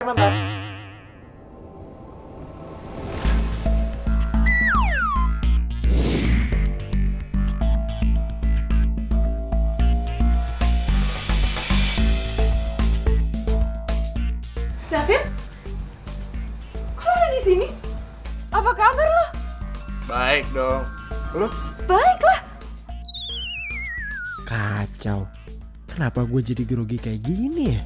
Mantap. David? Kok lo ada di sini? Apa kabar lo? Baik dong. Lu? Baiklah. Kacau. Kenapa gue jadi grogi kayak gini ya?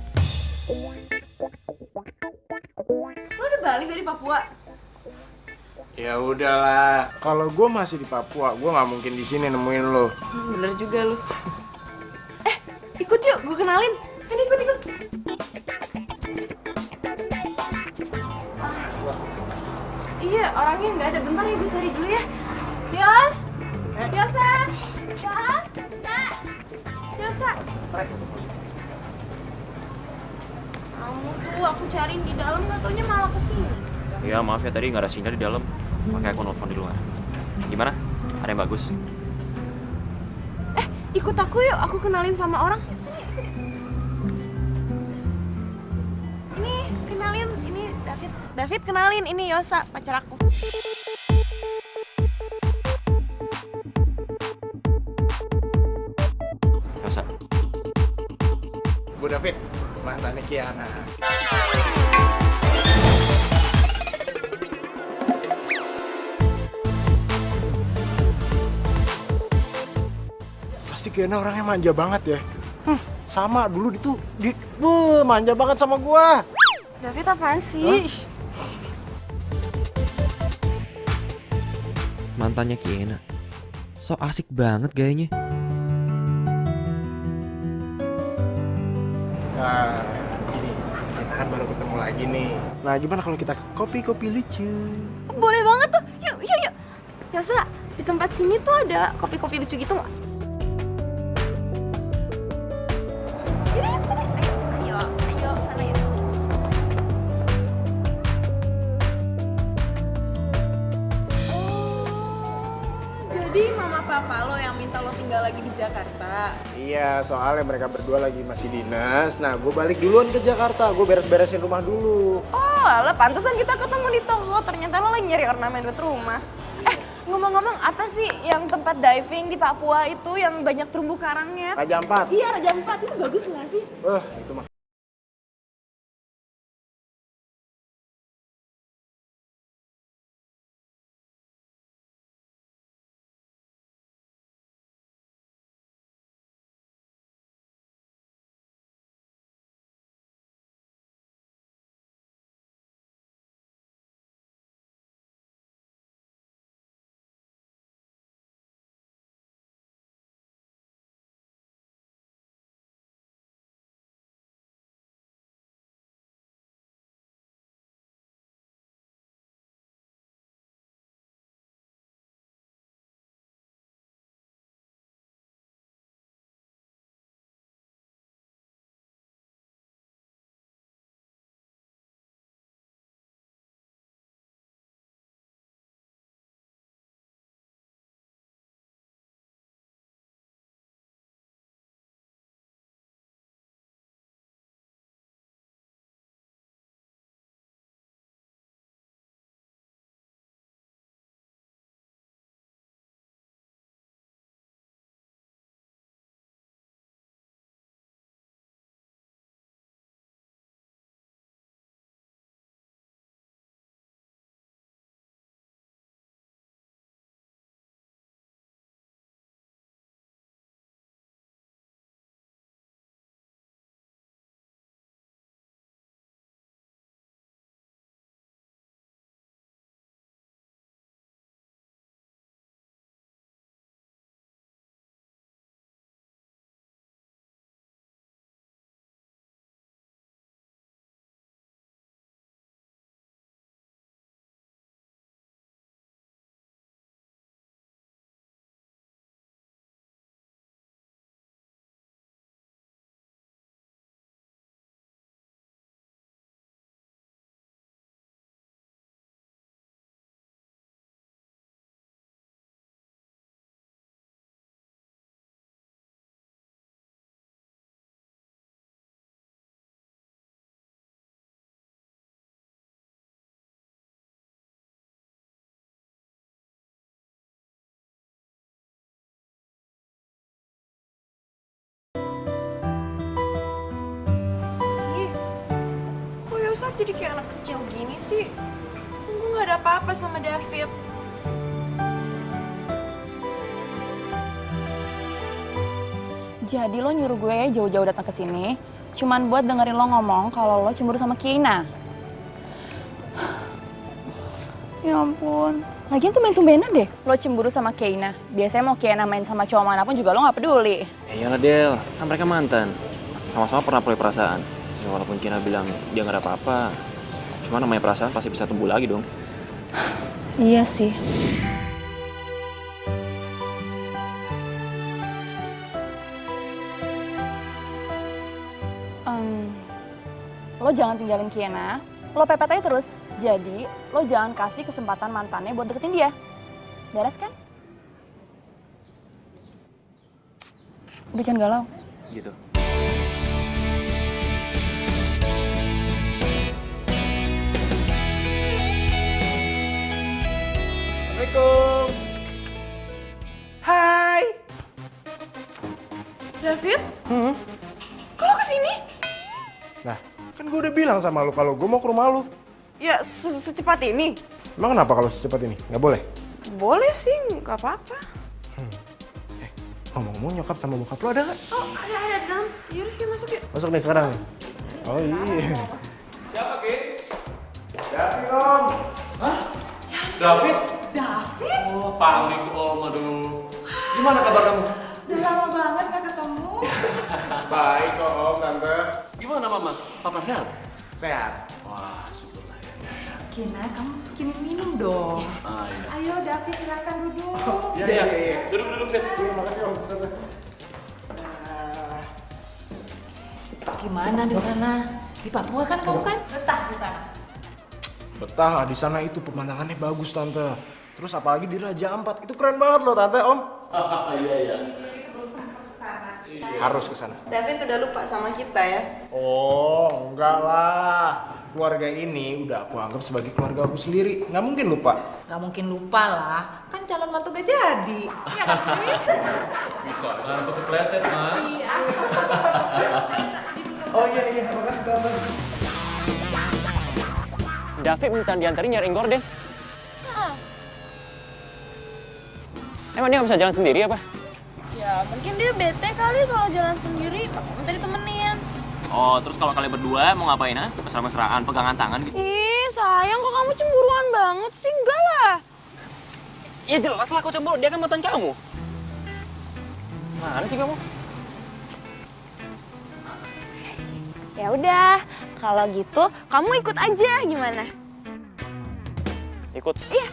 Lo udah balik dari Papua? Ya udahlah. Kalau gue masih di Papua, gue nggak mungkin di sini nemuin lo. Bener juga lo. Ikut yuk, gue kenalin. Sini ikut. Iya, orangnya nggak ada. Bentar ya, gue cari dulu ya. Yos! Yosa! Yos! Sa! Yosa! Kamu tuh aku cariin di dalam, nggak taunya malah kesini. Ya maaf ya tadi nggak ada sinyal di dalam, makanya aku nelfon di luar. Gimana? Ada yang bagus? Ikut aku yuk, aku kenalin sama orang. Ini, kenalin, ini David. David kenalin, ini Yosa, pacar aku. Masa? Gue David, mantannya Kiana. Pasti Kiana orangnya manja banget ya. Sama dulu manja banget sama gua. David apaan sih? Mantannya Kiena. So asik banget gayanya. Nah, gini, kita kan baru ketemu lagi nih. Nah, gimana kalau kita kopi-kopi lucu? Boleh banget tuh, yuk. Yosa, di tempat sini tuh ada kopi-kopi lucu gitu nggak? Yaudah, yuk sini. Ayo, sana yuk. Jadi mama papa lo yang minta lo tinggal lagi di Jakarta. Iya, soalnya mereka berdua lagi masih dinas. Nah, gue balik duluan ke Jakarta. Gue beres-beresin rumah dulu. Oh, alah, pantesan kita ketemu di toko. Ternyata lo lagi nyari ornamen buat rumah. Ngomong-ngomong, apa sih yang tempat diving di Papua itu yang banyak terumbu karangnya? Raja Ampat. Iya, Raja Ampat. Itu bagus nggak sih? Itu mah jadi kayak anak kecil gini sih? Gue gak ada apa-apa sama David. Jadi lo nyuruh gue jauh-jauh datang ke sini cuman buat dengerin lo ngomong kalau lo cemburu sama Kiana. Ya ampun. Lagian tuh main-tumbenan deh lo cemburu sama Kiana. Biasanya mau Kiana main sama cowok manapun juga lo gak peduli. Ya iyalah Del, kan mereka mantan. Sama-sama pernah punya perasaan. Ya walaupun Kina bilang dia gak ada apa-apa, cuma namanya perasaan pasti bisa tumbuh lagi dong. Iya sih. Lo jangan tinggalin Kiana, lo pepet aja terus. Jadi, lo jangan kasih kesempatan mantannya buat deketin dia. Beres kan? Udah jangan galau. Gitu. Assalamualaikum. Hai. David? Kok lo kesini? Nah, kan gue udah bilang sama lu kalau gue mau ke rumah lu. Ya, secepat ini? Emang kenapa kalau secepat ini? Nggak boleh? Boleh sih, nggak apa-apa. Ngomong-ngomong nyokap sama bokap lu ada nggak? Oh, ada di dalam. Yaudah, yuk masuk yuk. Masuk nih sekarang nih. Oh iya. Siapa, Ki? David om. David? David? Oh, pamit Om, aduh. Gimana kabar kamu? Udah lama banget gak ketemu. Baik kok om, tante. Gimana Mama? Papa sehat? Sehat. Wah, syukurlah ya. Kina, kamu bikinin minum dong. Ah, iya. Ayo David, silakan duduk. Iya. Duduk, Fit. Iya, makasih om, tante. Gimana di sana? Di Papua kan kamu kan? Betah di sana. Betah lah, di sana itu pemandangannya bagus tante. Terus apalagi di Raja Ampat, itu keren banget loh tante om. Iya. Harus ke sana. David udah lupa sama kita ya? Oh, enggak lah. Keluarga ini udah aku anggap sebagai keluarga aku sendiri. Nggak mungkin lupa. Gak mungkin lupa lah, kan calon mantu gak jadi. Iya kan? Bisa. Jangan untuk kepleset, Ma. Iya. Oh iya, makasih tante. David minta diantarin nyariin gorden. Emang dia nggak bisa jalan sendiri apa? Ya, mungkin dia bete kali kalau jalan sendiri, minta ditemenin. Oh, terus kalau kalian berdua mau ngapain, ha? Mesra-mesraan, pegangan tangan gitu? Ih, sayang kok kamu cemburuan banget sih? Enggak lah. Ya jelas lah kau cemburu, dia kan mantan kamu. Mana sih kamu? Ya udah, kalau gitu kamu ikut aja gimana? Ikut. Iya,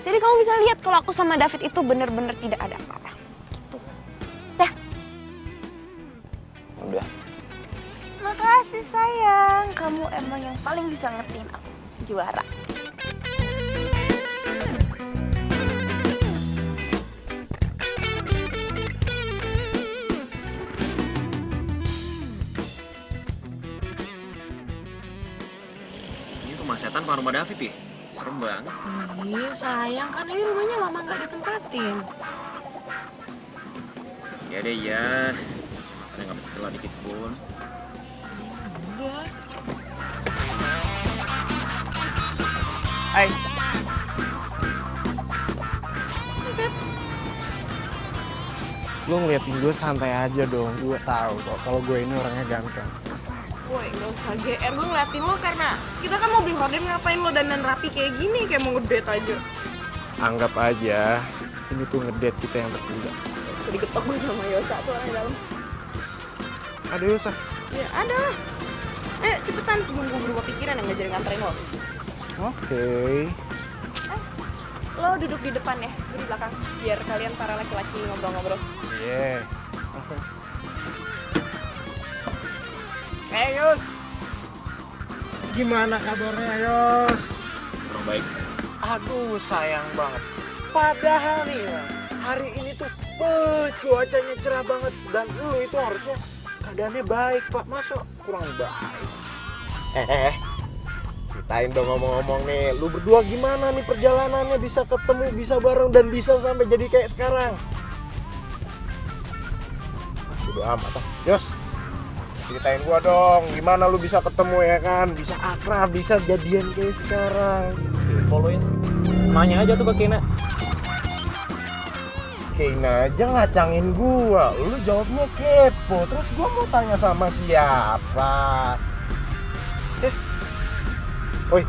jadi kamu bisa lihat kalau aku sama David itu bener-bener tidak ada apa-apa. Gitu. Dah. Udah. Makasih sayang, kamu emang yang paling bisa ngertiin aku. Juara. Ini rumah setan apa rumah David ya? Serem banget. Iya sayang, kan ini rumahnya lama gak ditempatin. Ya deh ya. Makanya nggak bisa celah dikit pun. Udah. Hai. Lo ngeliatin gue santai aja dong. Gue tahu kok kalau gue ini orangnya ganteng. Woi, gak usah GR, gue ngeliatin lo karena kita kan mau beli horden, ngapain lo dandan rapi kayak gini, kayak mau ngedate aja. Anggap aja ini tuh ngedate kita yang tertunda. Jadi ketok gue sama Yosa tuh orang di dalam. Ada Yosa? Ya ada lah. Ayo cepetan sebelum gue berubah pikiran yang gak jadi nganterin lo. Oke. Lo duduk di depan ya, gue di belakang. Biar kalian para laki-laki ngobrol-ngobrol. Iya. Yus. Gimana kabarnya Yos? Kurang baik. Aduh sayang banget. Padahal nih ya, hari ini tuh cuacanya cerah banget. Dan lu itu harusnya keadaannya baik Pak. Masa kurang baik? Ceritain dong ngomong-ngomong nih. Lu berdua gimana nih perjalanannya bisa ketemu, bisa bareng dan bisa sampai jadi kayak sekarang? Udah amat ah. Yos, Ceritain gua dong, gimana lu bisa ketemu ya kan? Bisa akrab, bisa jadian kayak sekarang. Follow-in. Nanya aja tuh ke Kena. Kayaknya aja ngacangin gua, lu jawabnya kepo. Terus gua mau tanya sama siapa? Woi,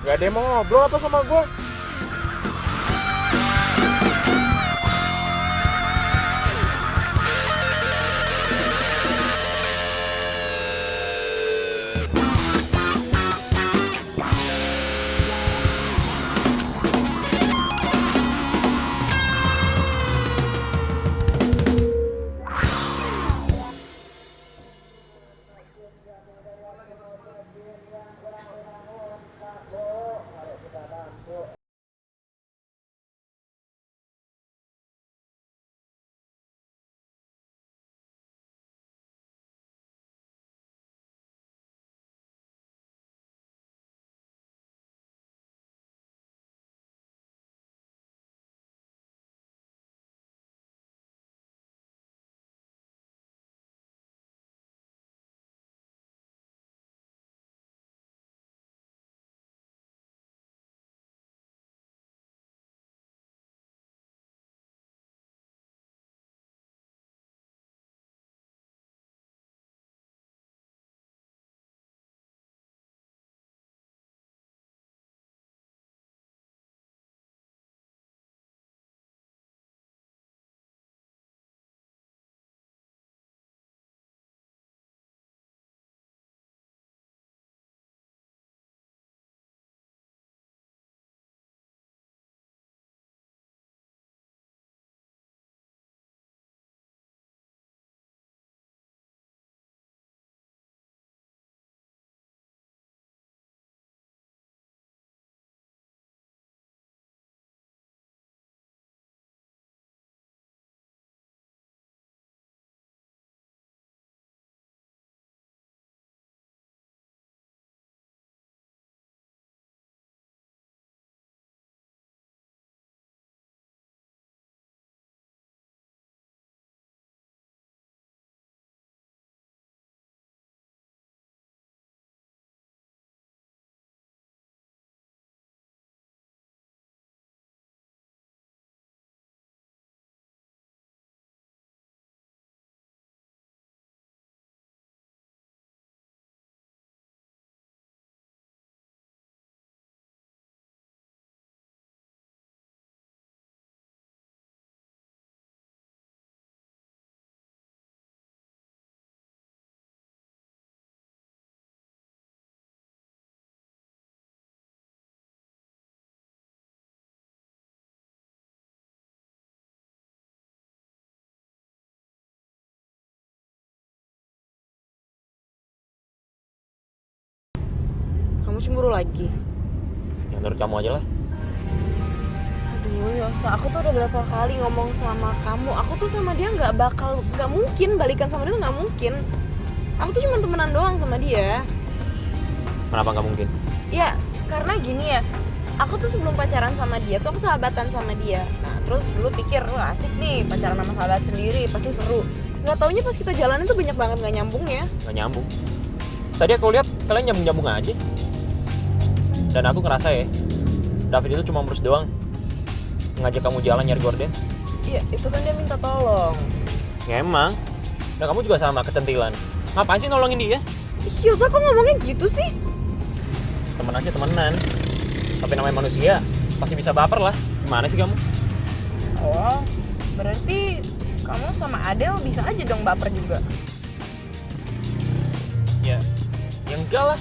gak ada yang mau ngobrol apa sama gua? Kamu cemburu lagi? Ya menurut kamu aja lah. Aduh Yosa, aku tuh udah berapa kali ngomong sama kamu, aku tuh sama dia nggak mungkin balikan sama dia tuh nggak mungkin. Aku tuh cuma temenan doang sama dia. Kenapa nggak mungkin? Ya karena gini ya, aku tuh sebelum pacaran sama dia tuh aku sahabatan sama dia. Nah terus dulu pikir, wah asik nih pacaran sama sahabat sendiri, pasti seru. Nggak taunya pas kita jalanin tuh banyak banget nggak nyambungnya. Nggak nyambung. Tadi aku lihat kalian nyambung-nyambung aja. Dan aku ngerasa ya, David itu cuma merus doang. Ngajak kamu jalan nyari gorden. Iya itu kan dia minta tolong. Ya emang. Dan kamu juga sama, kecentilan. Ngapain sih nolongin dia? Ih Yosa kok ngomongnya gitu sih? Temen aja temenan. Tapi namanya manusia, pasti bisa baper lah. Gimana sih kamu? Oh, berarti kamu sama Adele bisa aja dong baper juga. Ya enggak lah.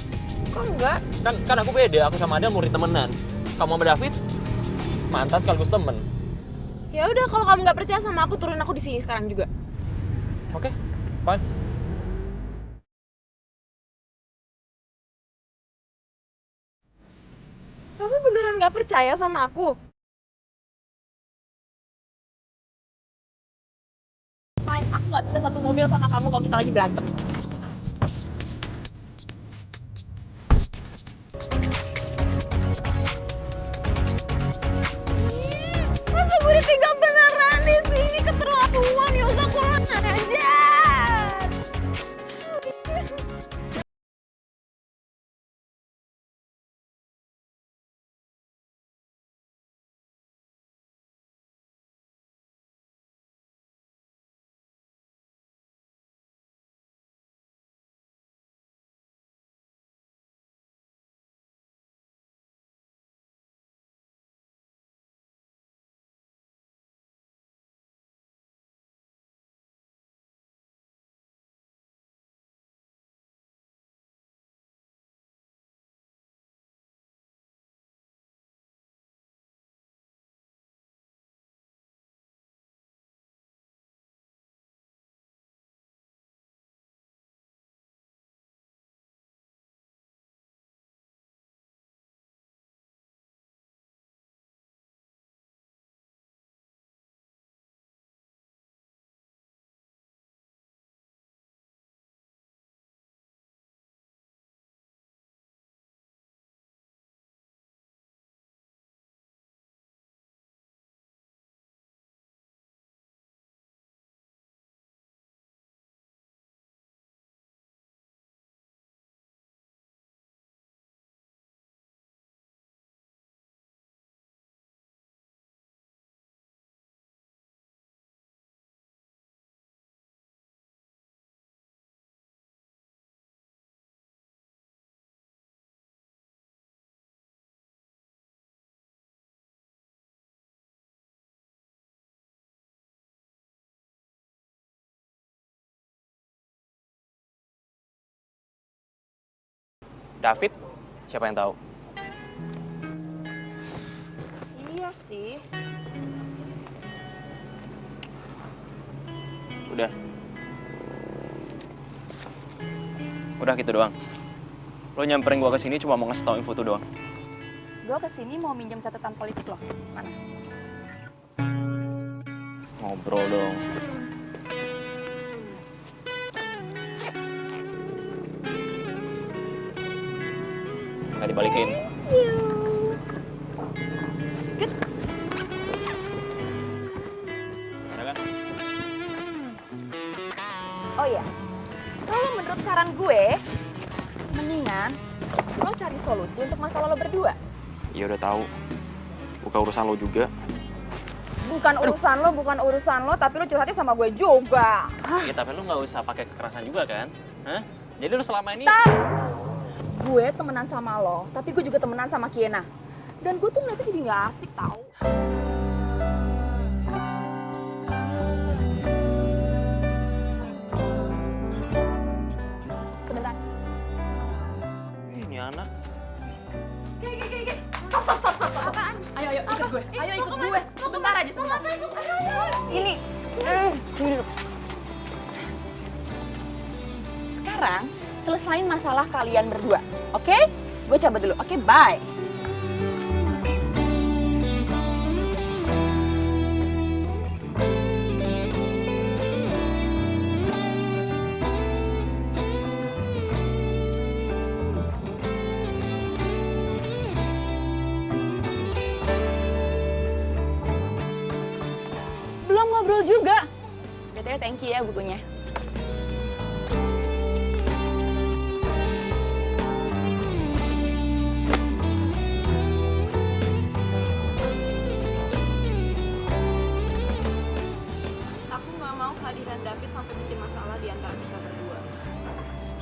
Kok enggak? Kan aku beda, aku sama Adele murid temenan. Kamu sama David, mantan sekaligus temen. Ya udah kalau kamu nggak percaya sama aku, turunin aku di sini sekarang juga. Oke, fine. Kamu beneran nggak percaya sama aku? Fine, aku nggak bisa satu mobil sama kamu kalau kita lagi berantem. Masa gue ditinggal beneran di sini, keterlaluan. Yosa kurang ajar. David, siapa yang tahu? Iya sih. Udah. Udah gitu doang. Lo nyamperin gua ke sini cuma mau ngasih tau info tuh doang. Gue kesini mau minjem catatan politik lo. Mana? Ngobrol dong. Nggak dibalikin. Ada kan? Oh iya, kalau menurut saran gue, mendingan lo cari solusi untuk masalah lo berdua. Ya udah tahu. Bukan urusan lo juga. Bukan urusan lo, tapi lo curhatnya sama gue juga. Ya tapi lu nggak usah pakai kekerasan juga kan? Hah? Jadi lu selama ini Stop! Gue temenan sama lo, tapi gue juga temenan sama Kiena. Dan gue tuh ngeliatnya jadi gak asik tau. Sebentar. ini anak. Stop. Apaan? Ayo ikut gue. Ayo ikut gue. Sebentar aja, sebentar. Ini. Sini dulu. Sekarang selesain masalah kalian berdua, oke? Gue cabut dulu, oke? Bye. Belum ngobrol juga. BTW thank you ya bukunya. Aku nggak mau kehadiran David sampai bikin masalah di antara kita berdua.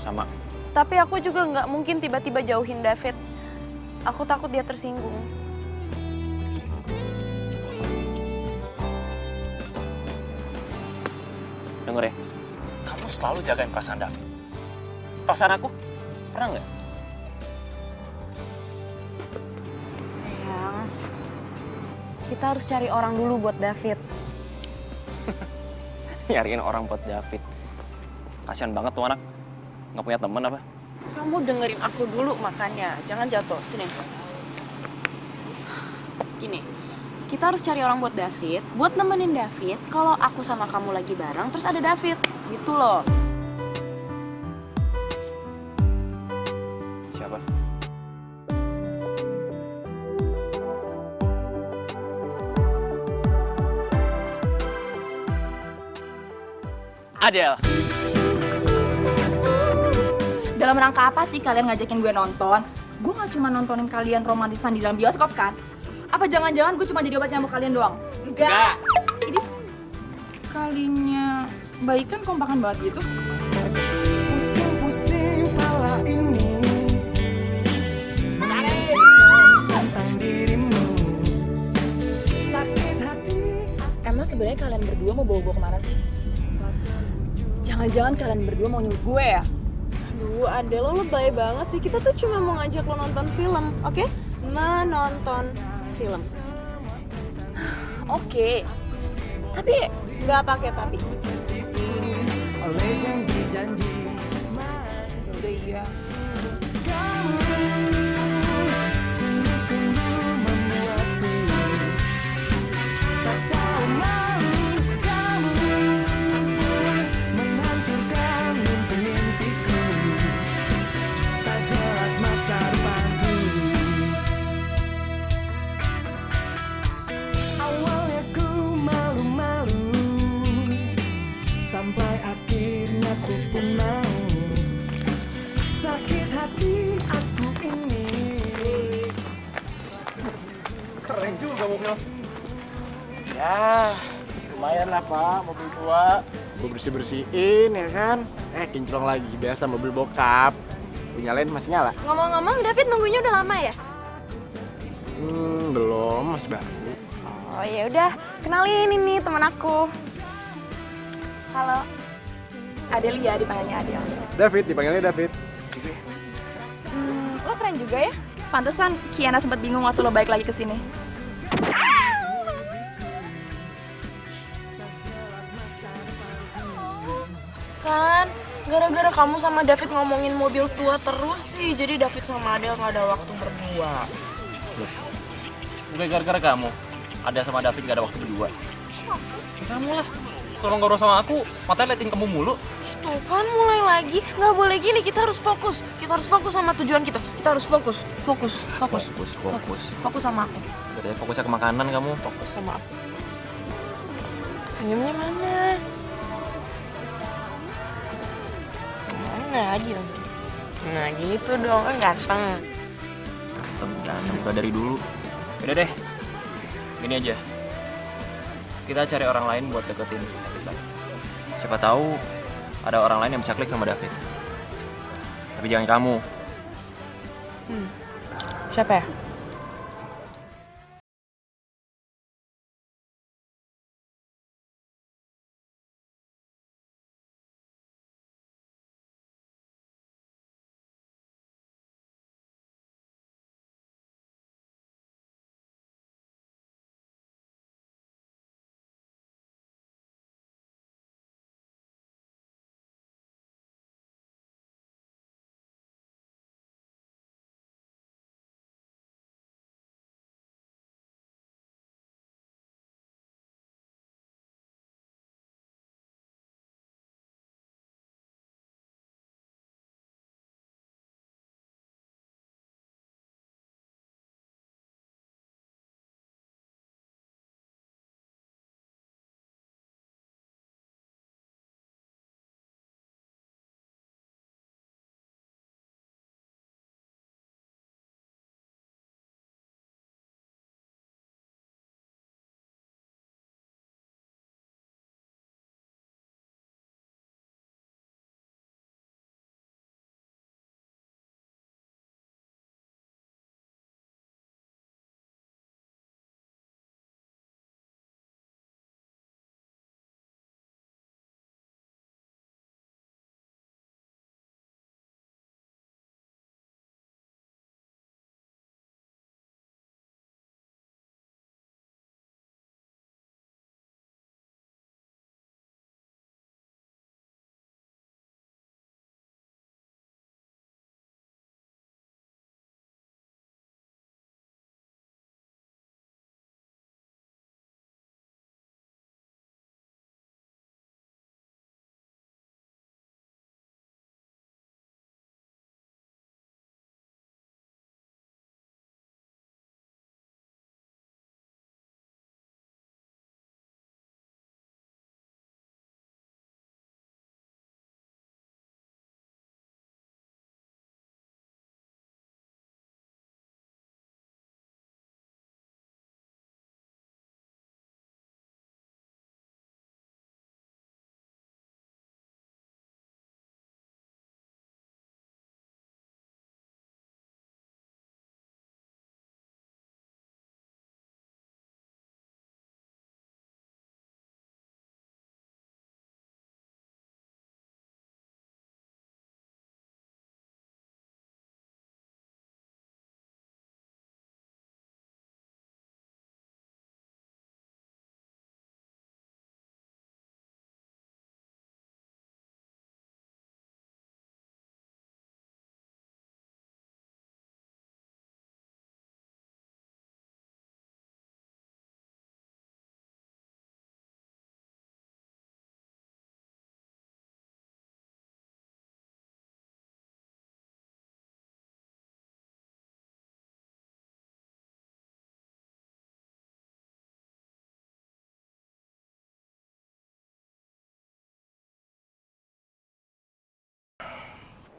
Sama. Tapi aku juga nggak mungkin tiba-tiba jauhin David. Aku takut dia tersinggung. Denger ya, kamu selalu jagain perasaan David. Perasaan aku, pernah nggak? Sayang, kita harus cari orang dulu buat David. Nyariin orang buat David. Kasian banget tuh anak, nggak punya temen apa? Kamu dengerin aku dulu makanya, jangan jatuh. Sini. Gini, kita harus cari orang buat David, buat nemenin David kalau aku sama kamu lagi bareng terus ada David. Gitu loh. Siapa? Adele. Dalam rangka apa sih kalian ngajakin gue nonton? Gue gak cuma nontonin kalian romantisan di dalam bioskop kan? Apa jangan-jangan gue cuma jadi obat nyamuk kalian doang? Enggak. Ini sekalinya baikan kompakan banget gitu. Pusing-pusing pala ini tentang dirimu. Sakit hati. Emang sebenarnya kalian berdua mau bawa gue kemana sih? Jangan-jangan kalian berdua mau nyuruh gue ya? Aduh, Adele, lo lebay banget sih. Kita tuh cuma mau ngajak lo nonton film, oke? Menonton film. Oke. Tapi Nggak pakai tapi. Oleh janji-janji udah iya. sungguh-sungguh membuatku tak tahu malu. Kamu menghancurkan mimpi-mimpiku, tak jelas masa depanku. Awalnya ku malu-malu, sampai akhirnya ku pun mau. Sakit hati aku ini. Keren juga mobil. Ya, lumayan lah Pak, mobil tua. Gue bersih-bersihin ya kan. Kinclong lagi, biasa mobil bokap. Nyalain masih nyala? Ngomong-ngomong, David nunggunya udah lama ya? Belum, masih baru. Oh ya udah, kenalin ini teman aku. Halo. Adele ya, dipanggilnya Adele. David, dipanggilnya David. keren juga ya. Pantesan Kiana sempat bingung waktu lo balik lagi ke sini. Kan, gara-gara kamu sama David ngomongin mobil tua terus sih, jadi David sama Adele nggak ada waktu berdua. Bukan gara-gara kamu. Ada sama David gak ada waktu berdua. Ya, kamu lah. Selalu ngobrol sama aku, matanya liatin kamu mulu. Tuh kan mulai lagi, nggak boleh gini, kita harus fokus. Kita harus fokus sama tujuan kita. Kita harus fokus. Fokus sama aku. Udah fokusnya ke makanan kamu. Fokus sama aku. Senyumnya mana? Mana lagi langsung. Nah gitu dong, kan ganteng. Ganteng udah dari dulu. Udah deh. Gini aja. Kita cari orang lain buat deketin David lagi. Siapa tahu ada orang lain yang bisa klik sama David. Tapi jangan kamu. Siapa ya?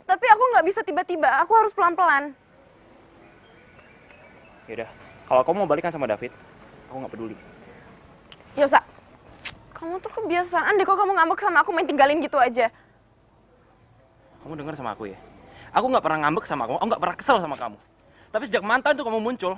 Tapi aku nggak bisa tiba-tiba, aku harus pelan-pelan. Yaudah, kalau kamu mau balikan sama David, aku nggak peduli. Yosa, kamu tuh kebiasaan deh kok kamu ngambek sama aku main tinggalin gitu aja. Kamu dengar sama aku ya? Aku nggak pernah ngambek sama kamu, aku nggak pernah kesel sama kamu. Tapi sejak mantan tuh kamu muncul,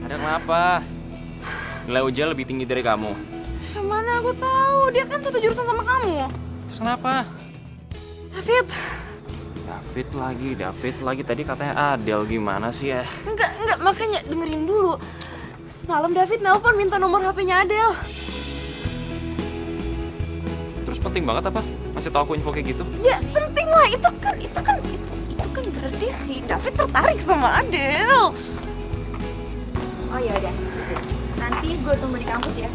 Ada kenapa? Nilai ujian lebih tinggi dari kamu. Yang mana aku tahu, dia kan satu jurusan sama kamu. Terus kenapa? David. David lagi. Tadi katanya Adele, gimana sih ya? Enggak, makanya dengerin dulu. Semalam David nelpon minta nomor HP-nya Adele. Terus penting banget apa? Masih tahu aku info kayak gitu? Ya penting lah, itu kan berarti si David tertarik sama Adele. Oh ya udah. Nanti gue tunggu di kampus ya.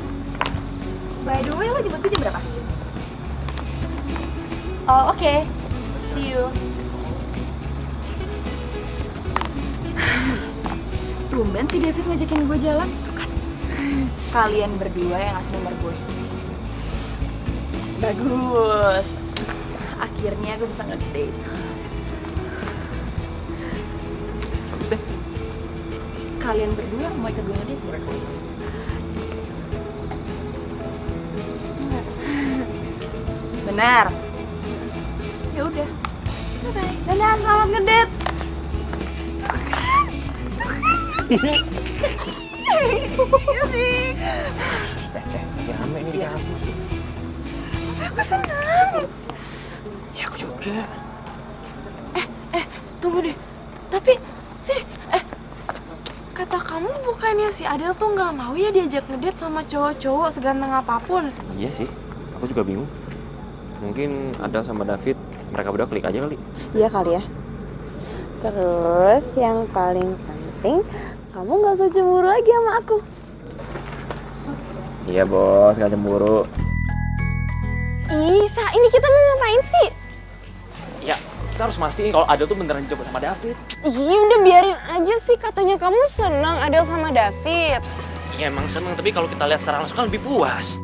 By the way, lo jemput gue jam berapa? Oh oke. See you. Tumben si David ngajakin gue jalan. Tuh kan. Kalian berdua yang ngasih nomor gue. Bagus. Akhirnya gue bisa ngedate. Bagus deh. Kalian berdua mau ikut gue ngedate? Benar. Ya udah. Bye. Dadah, selamat ngedate. Iya sih. Lagi rame nih di kampus. Aku senang. Ya aku juga. Tunggu deh. Tapi sini, kata kamu bukannya si Adele tuh nggak mau ya diajak ngedate sama cowok-cowok seganteng apapun? Iya sih, aku juga bingung. Mungkin Adele sama David, mereka berdua klik aja kali. Iya kali ya. Terus yang paling penting, kamu nggak usah cemburu lagi sama aku. Iya bos, gak cemburu. Isa, ini kita mau ngapain sih? Ya, kita harus mastiin kalau Adele tuh beneran dicoba sama David. Iya udah biarin aja sih, katanya kamu senang Adele sama David. Iya emang seneng, tapi kalau kita lihat secara langsung kan lebih puas.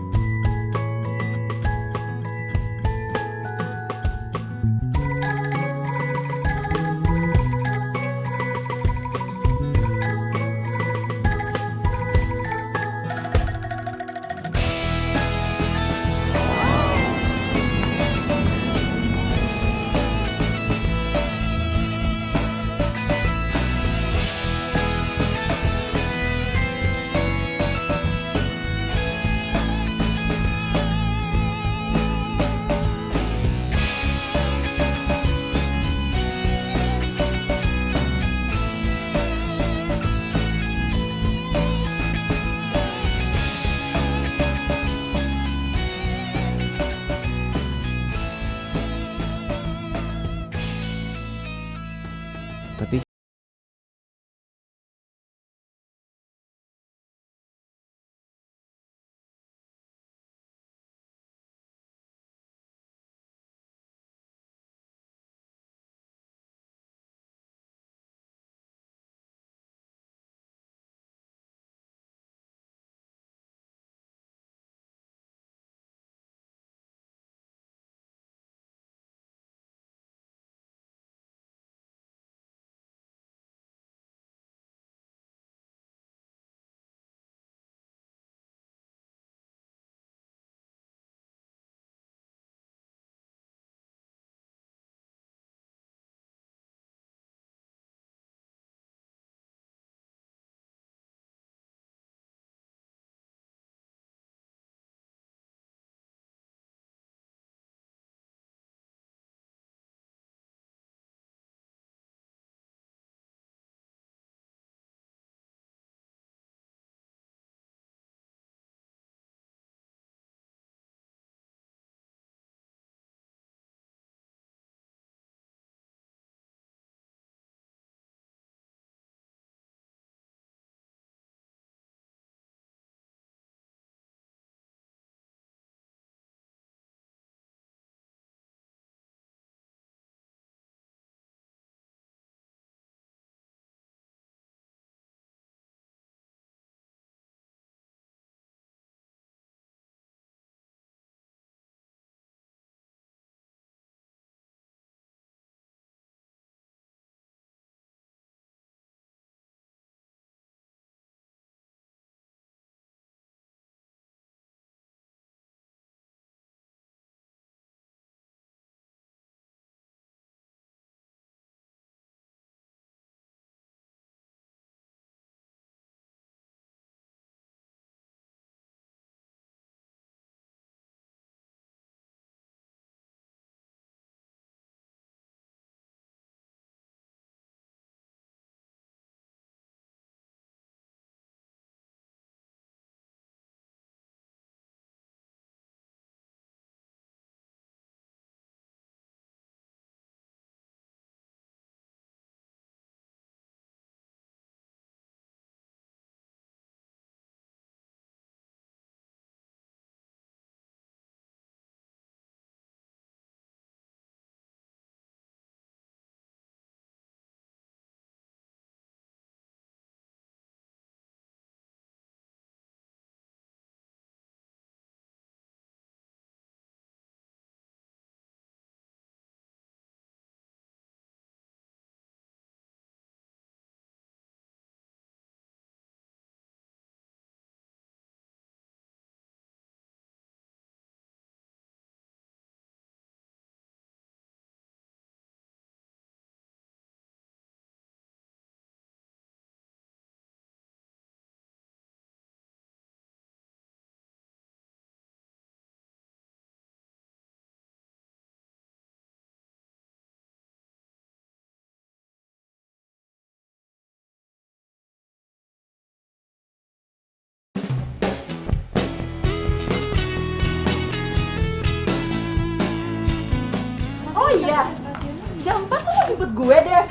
Jam 4 lo mau jemput gue, Dev?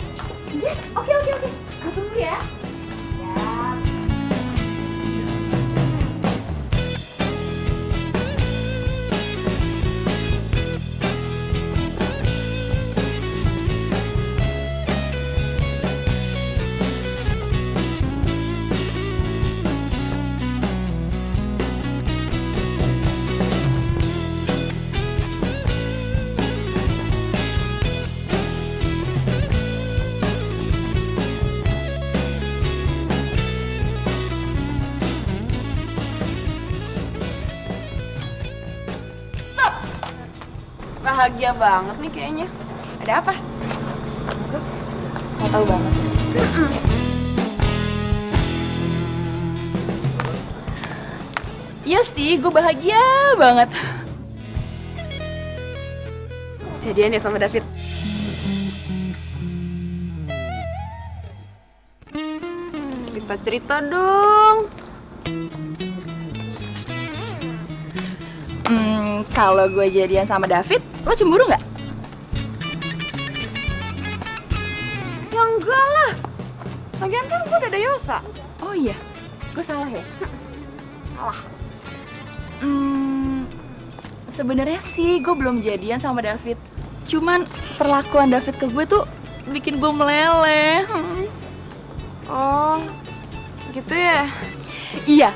Yes, oke. Gue tunggu ya. Ya. Bahagia banget nih kayaknya. Ada apa? Gak tau banget. Iya sih, gue bahagia banget. Jadian ya sama David. Cerita-cerita dong. Kalau gue jadian sama David, lo cemburu nggak? Ya enggak lah. Lagian kan gue udah ada Yosa. Oh iya, gue salah ya? Salah. Sebenarnya sih gue belum jadian sama David. Cuman perlakuan David ke gue tuh bikin gue meleleh. Oh, gitu ya? Iya.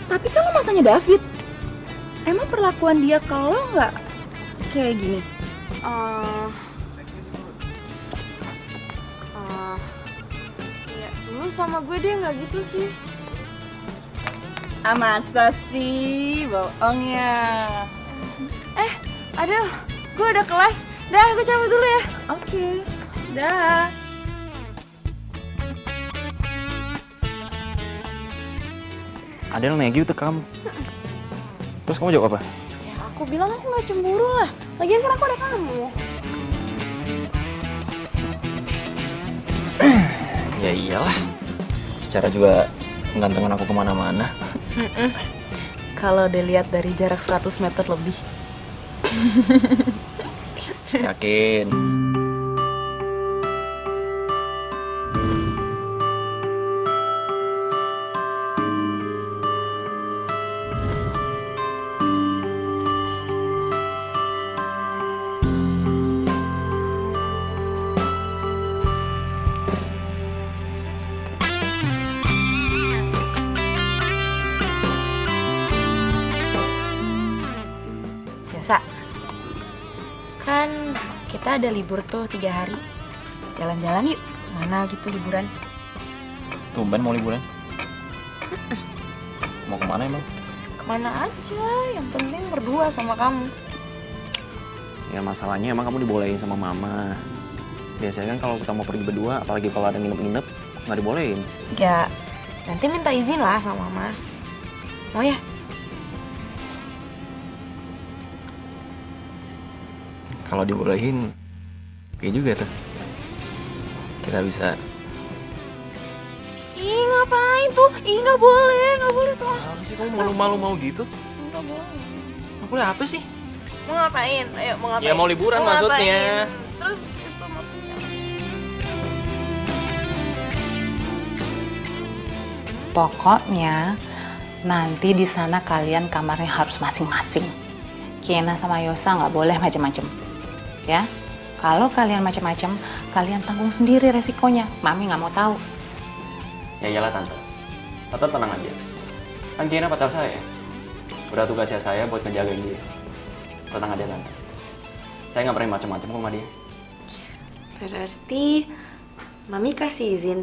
Tapi kan lo mantannya David. Emang perlakuan dia ke lo nggak kayak gini? Iya, dulu sama gue dia nggak gitu sih. Masa sih? Bohong ya. Adel, gue udah kelas. Dah, gue cabut dulu ya. Oke. Dah. Adel negi tuh kamu. Terus kamu jawab apa? Ya, aku bilang aku nggak cemburu lah. Lagian kan aku ada kamu. Ya iyalah. Secara juga gantengan aku kemana-mana. Kalau dilihat dari jarak 100 meter lebih. Yakin. Biasa. Kan kita ada libur tuh 3 hari. Jalan-jalan yuk. Mana gitu liburan? Tumben mau liburan. Mau kemana emang? Kemana aja, yang penting berdua sama kamu. Ya masalahnya emang kamu dibolehin sama mama. Biasanya kan kalau kita mau pergi berdua, apalagi kalau ada nginep-nginep, nggak dibolehin. Ya, nanti minta izin lah sama mama. Mau ya? Kalau dibolehin, oke juga tuh. Kita bisa. Ih, ngapain tuh? Ih, nggak boleh tuh. Apa sih kamu malu-malu mau gitu? Nggak boleh. Aku boleh apa sih? Mau ngapain? Ayo, mau ngapain? Ya mau liburan Mau maksudnya. ngapain? Terus itu maksudnya. Pokoknya nanti di sana kalian kamarnya harus masing-masing. Kiena sama Yosa nggak boleh macem-macem, ya. Kalau kalian macem-macem, kalian tanggung sendiri resikonya. Mami nggak mau tahu. Ya iyalah tante. Tante tenang aja. Kan Kiana pacar saya. Udah tugasnya saya buat ngejagain dia. Tenang aja tante. Saya nggak pernah macam-macam kok sama dia. Berarti Mami kasih izin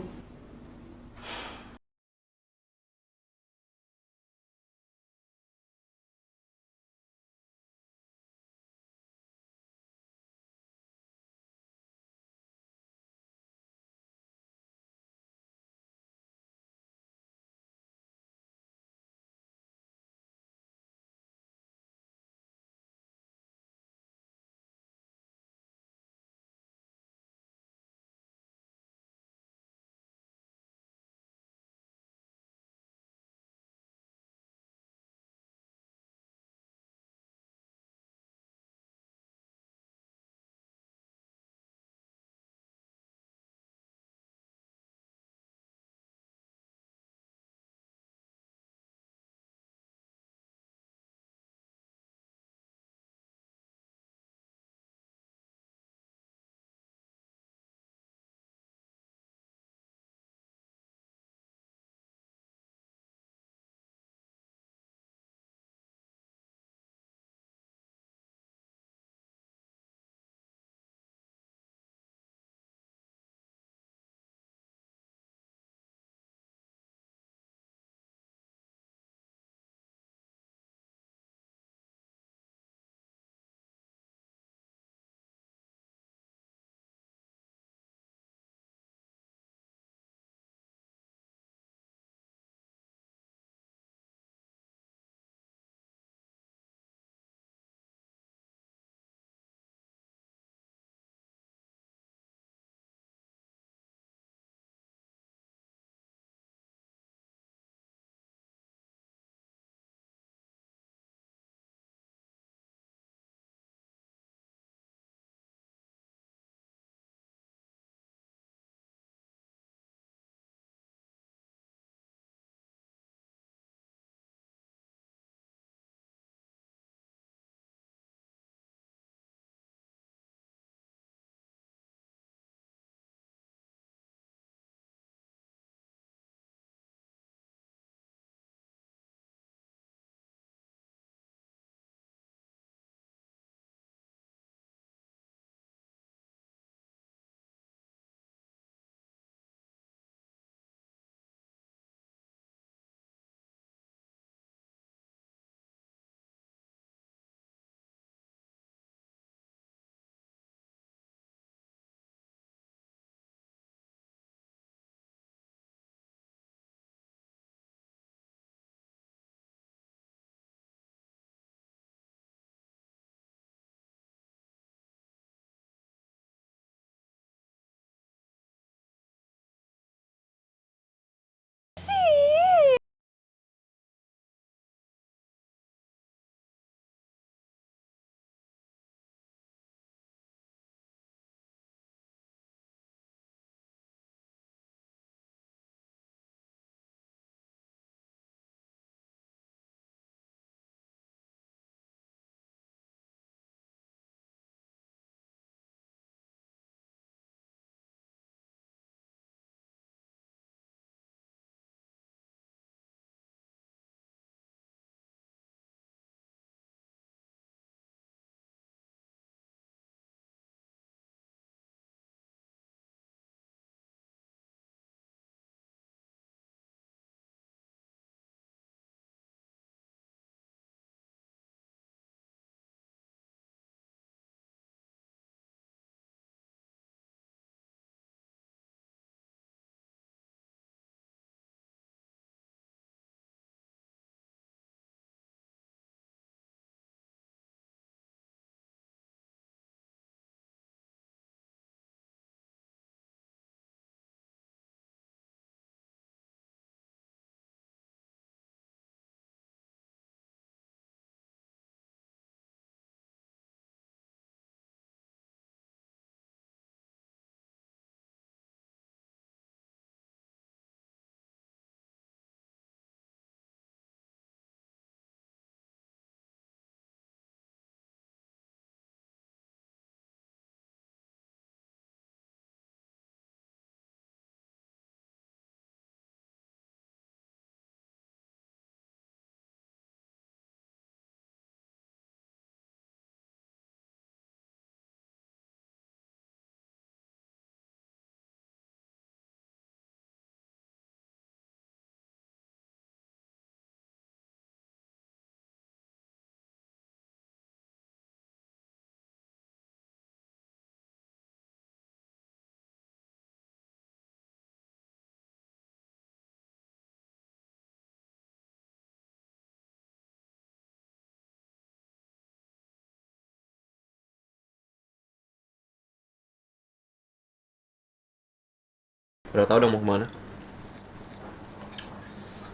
Udah tahu dong mau kemana?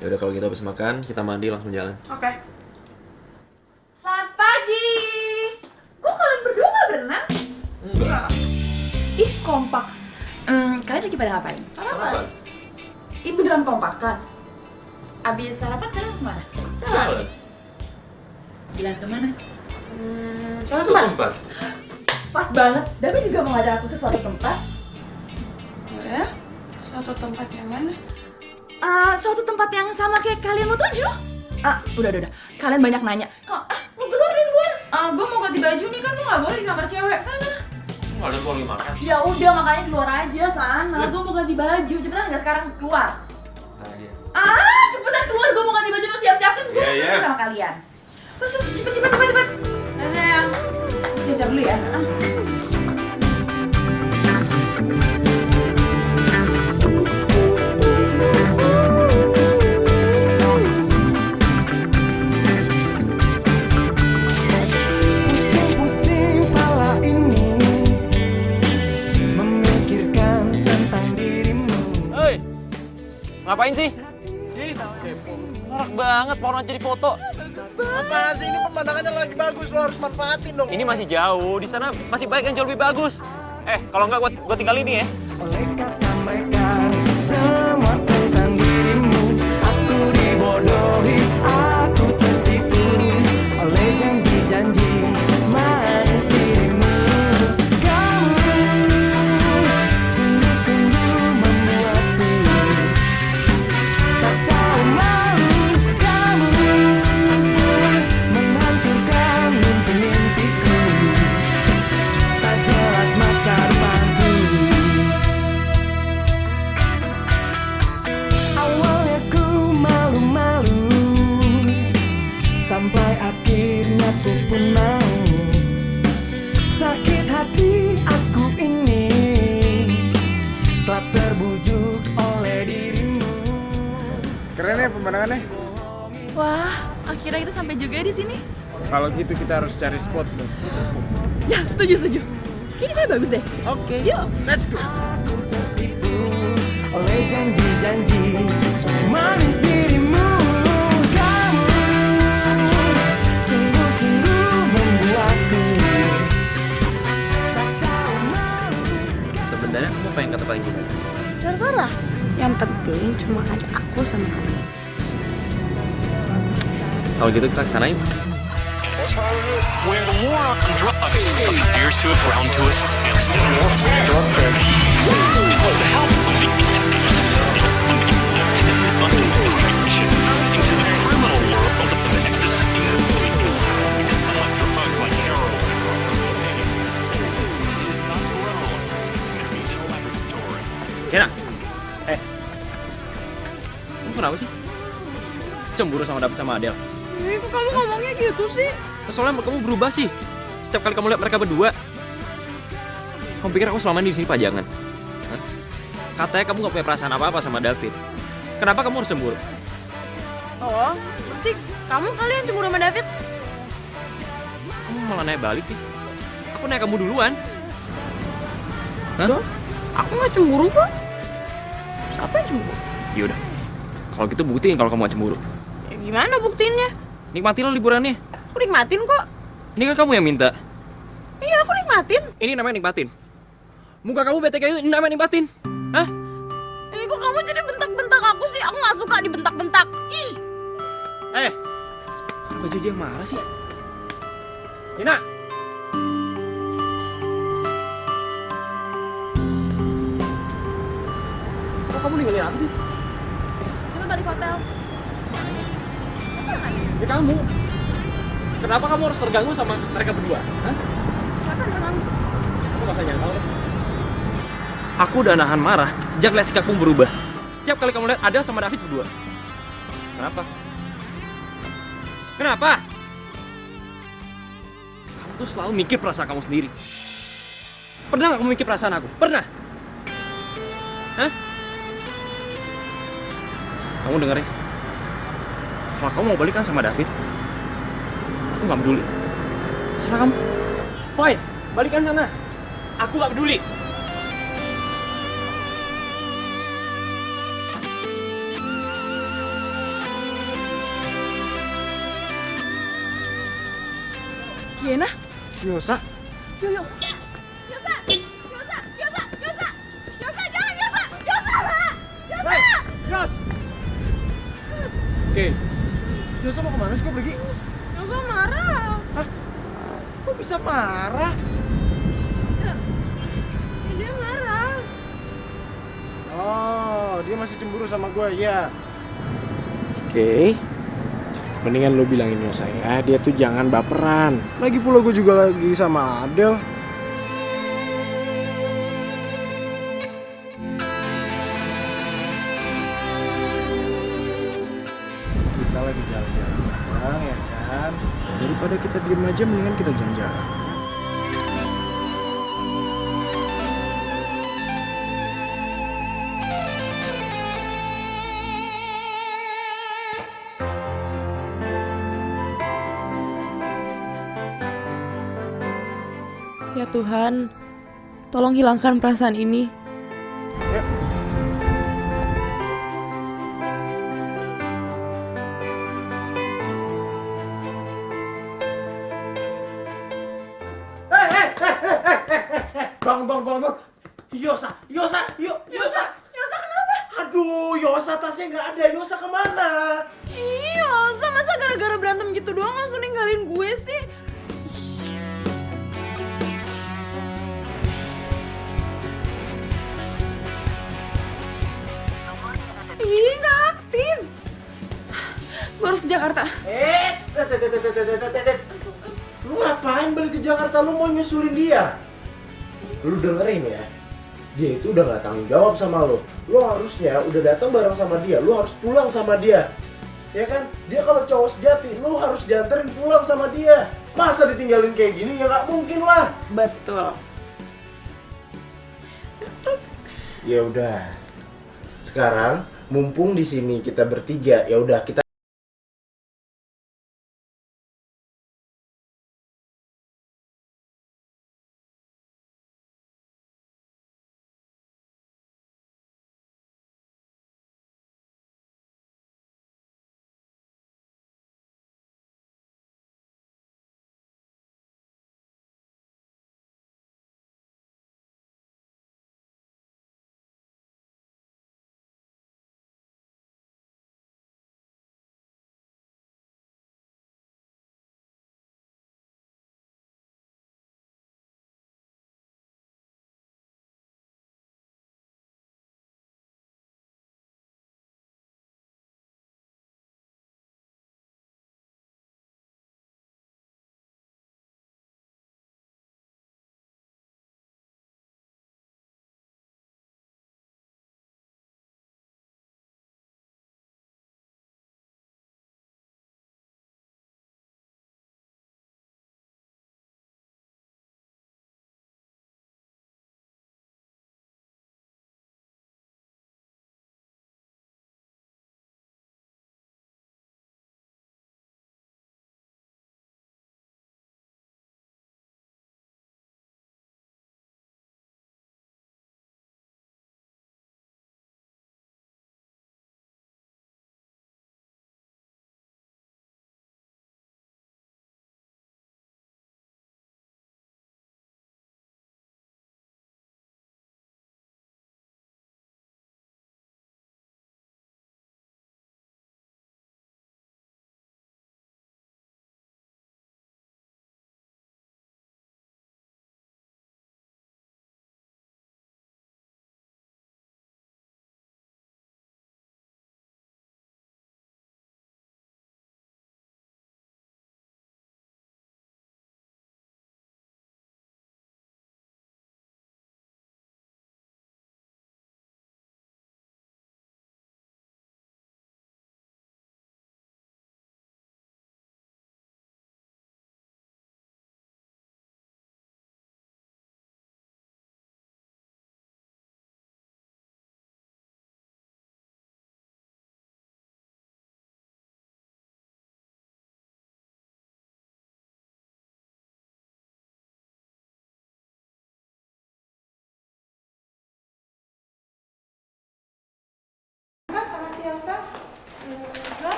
Ya udah kalau gitu habis makan kita mandi langsung jalan. Oke. Selamat pagi. Kok kalian berdua nggak berenang? Enggak. Ih, kompak. Kalian lagi pada ngapain? Sarapan. Ih, beneran kompak kan? Abis sarapan kalian kemana? Jalan. Jalan kemana? Suatu Suatu tempat. tempat. Pas banget. David juga mau ngajak aku ke suatu tempat. Ya? Suatu tempat yang mana? Suatu tempat yang sama kayak kalian mau tuju. Udah. Kalian banyak nanya. Kok, lu keluar deh, keluar. Gue mau ganti baju nih, kan lu gak boleh di kamar cewek. Sana. Enggak ada lagi makan. Ya udah, makanya keluar aja sana. Gue mau ganti baju. Cepetan nggak sekarang keluar. Nah, iya. Cepetan keluar. Gue mau ganti baju, mau siap-siap kan. Gue Iya. sama kalian. Terus cepet. Nah, siap-siap dulu ya. Pusing-pusing pala ini memikirkan tentang dirimu. Hei, ngapain sih? Norak banget, porno jadi foto. Apa sih, ini pemandangannya lagi bagus, lo harus manfaatin dong. Ini masih jauh, di sana masih banyak yang jauh lebih bagus. Kalau enggak gua tinggal ini ya. Oleh kata mereka semua tentang dirimu, aku dibodohi, aku tertipu oleh janji-janji manis dirimu. Kamu sungguh-sungguh membuatku tak tahu malu. Kamu menghancurkan mimpi-mimpiku, tak jelas masa depanku. Awalnya ku malu-malu, sampai akhirnya ku pun mau. Sakit hati aku ini telah terbujuk oleh dirimu. Keren ya pemandangannya. Wah, akhirnya kita sampai juga di sini. Kalau gitu kita harus cari spot dong. Ya, setuju. Kayaknya saya bagus deh. Oke, Yuk. let's go. Aku tertipu oleh janji-janji manis dirimu. Kamu sungguh-sungguh membuatku tak tahu malu. Sebenarnya kamu pengen ke tempat yang gimana? Terserah. Yang penting cuma ada aku sama kamu. Kalau gitu kita kesana yuk. Where the war on drugs appears to have ground to a standstill. With the help of the East into the criminal world of ecstasy, drugs like heroin. It is not grown in a laboratory. Kena, kamu kenapa sih? Cemburu sama David sama Adele? Kok kamu ngomongnya gitu sih? Soalnya kamu berubah sih. Setiap kali kamu lihat mereka berdua. Kamu pikir aku selama ini di sini pajangan? Hah? Katanya kamu gak punya perasaan apa-apa sama David. Kenapa kamu harus cemburu? Oh, berarti kamu kalian cemburu sama David? Kamu malah nanya balik sih. Aku nanya kamu duluan. Hah? Aku nggak cemburu kok. Siapa yang cemburu? Yaudah. Kalau gitu buktiin kalau kamu gak cemburu. Ya, gimana buktiinnya? Nikmatilah liburannya. Aku nikmatin kok. Ini kan kamu yang minta. Iya, aku nikmatin. Ini namanya nikmatin. Muka kamu bete kayak gitu, ini namanya nikmatin. Hah? Kok kamu jadi bentak-bentak aku sih? Aku nggak suka dibentak-bentak. Ih. Kok jadi yang marah sih? Tina! Kok kamu ninggalin aku sih? Kita balik hotel. Ya kamu. Kenapa kamu harus terganggu sama mereka berdua? Hah? Siapa yang terganggu? Aku gak usah nyangkal deh. Aku udah nahan marah sejak lihat sikapmu berubah. Setiap kali kamu lihat Adele sama David berdua. Kenapa? Kenapa? Kamu tuh selalu mikir perasaan kamu sendiri. Pernah gak kamu mikir perasaan aku? Pernah? Hah? Kamu denger ya? Kalau kamu mau balikan sama David, aku gak peduli. Serah kamu. Fine, balikan sana. Aku gak peduli. Kiana? Yosa? Yuk, yuk. Yosa! Yosa! Yosa! Yosa! Yosa, jangan Yosa! Yosa! Yosa! Yos! Oke. Yosa mau kemana sih? Kok pergi? Yosa marah. Hah? Kok bisa marah? Dia marah. Oh, dia masih cemburu sama gue, ya. Oke. Mendingan lo bilangin Yosa ya, dia tuh jangan baperan. Lagi pula gue juga lagi sama Adel. Kita lagi jalan-jalan bareng ya kan. Daripada kita diem aja, mendingan kita jalan-jalan. Ya Tuhan, tolong hilangkan perasaan ini. Ya. Bang. Yosa. Yosa kenapa? Aduh, Yosa tasnya nggak ada. Yosa kemana? Iya, Yosa masa gara-gara berantem gitu doang langsung ninggalin gue sih? Ih, nggak aktif. Gue harus ke Jakarta. Lu ngapain balik ke Jakarta? Lu mau nyusulin dia? Lu dengerin ya, dia itu udah gak tanggung jawab sama lu. Lu harusnya udah datang bareng sama dia. Lu harus pulang sama dia, ya kan? Dia kalau cowok sejati, lu harus dianterin pulang sama dia. Masa ditinggalin kayak gini? Ya gak mungkin lah. Betul. Ya udah. Sekarang mumpung di sini kita bertiga, ya udah kita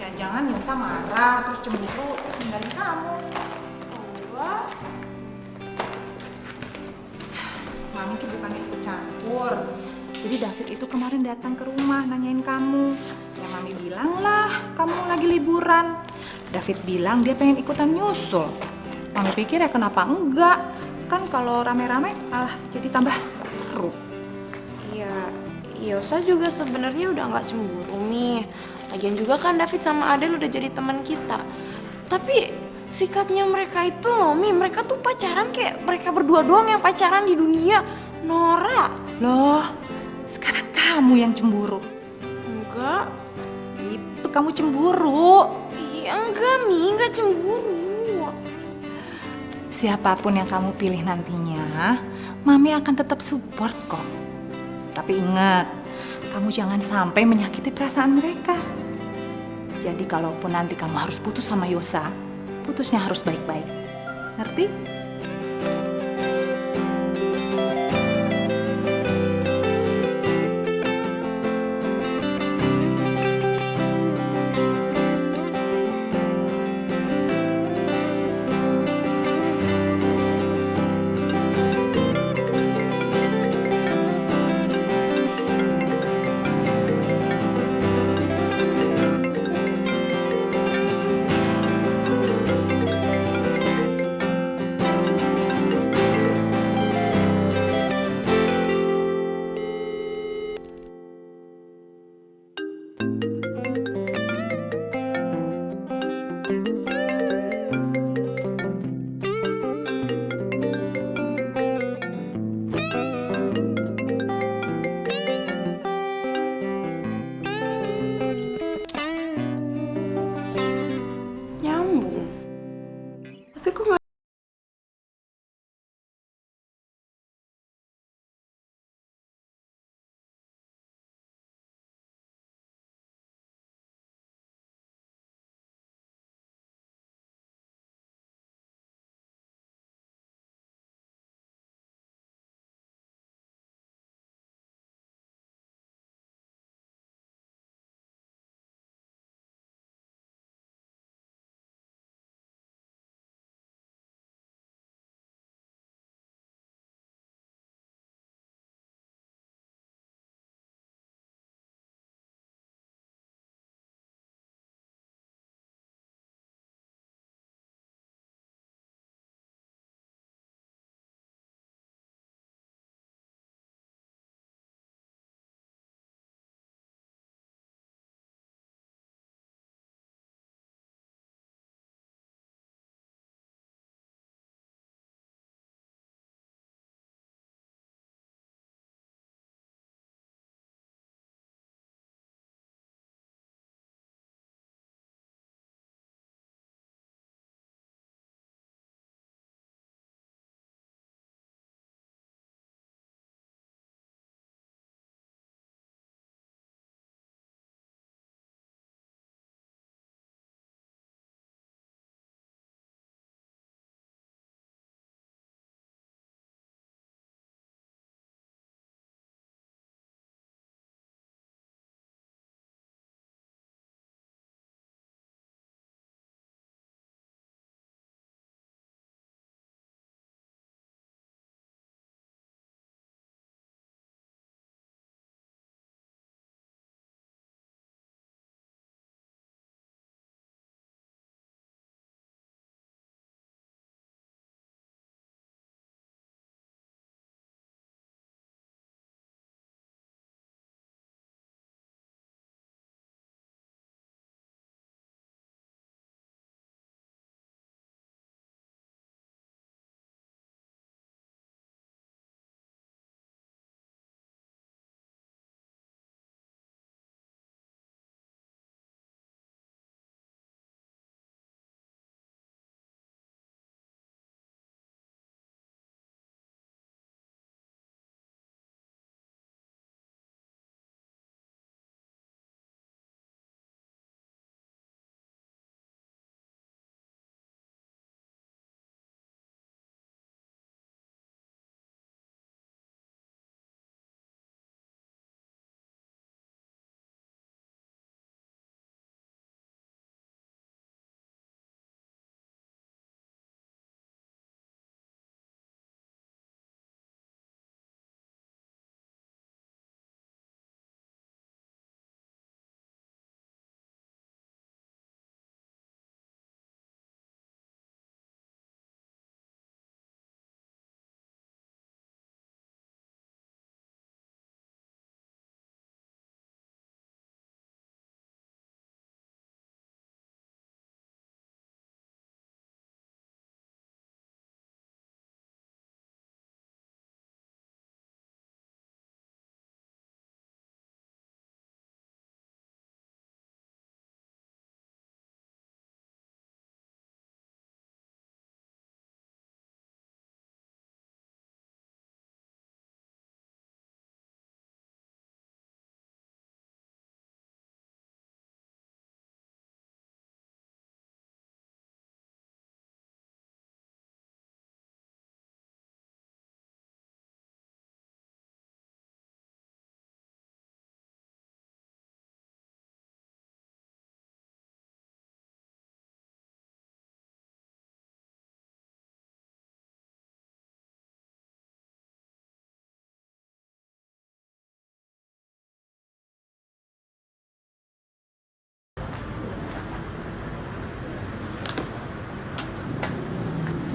Jangan-jangan Yosa marah, terus cemburu, terus ninggalin kamu. Wah, Mami sih bukannya ikut campur. Jadi David itu kemarin datang ke rumah nanyain kamu. Ya Mami bilang lah, kamu lagi liburan. David bilang dia pengen ikutan nyusul. Mami pikir ya kenapa enggak? Kan kalau rame-rame malah jadi tambah seru. iya, Yosa juga sebenarnya udah nggak cemburu nih. Lagian juga kan David sama Adel udah jadi teman kita. Tapi sikapnya mereka itu loh, Mi, mereka tuh pacaran kayak mereka berdua doang yang pacaran di dunia. Nora. Loh, sekarang kamu yang cemburu. Enggak. Itu kamu cemburu. Iya, enggak, Mi, enggak cemburu. Siapapun yang kamu pilih nantinya, Mami akan tetap support kok. Tapi ingat, kamu jangan sampai menyakiti perasaan mereka. Jadi kalaupun nanti kamu harus putus sama Yosa, putusnya harus baik-baik. Ngerti?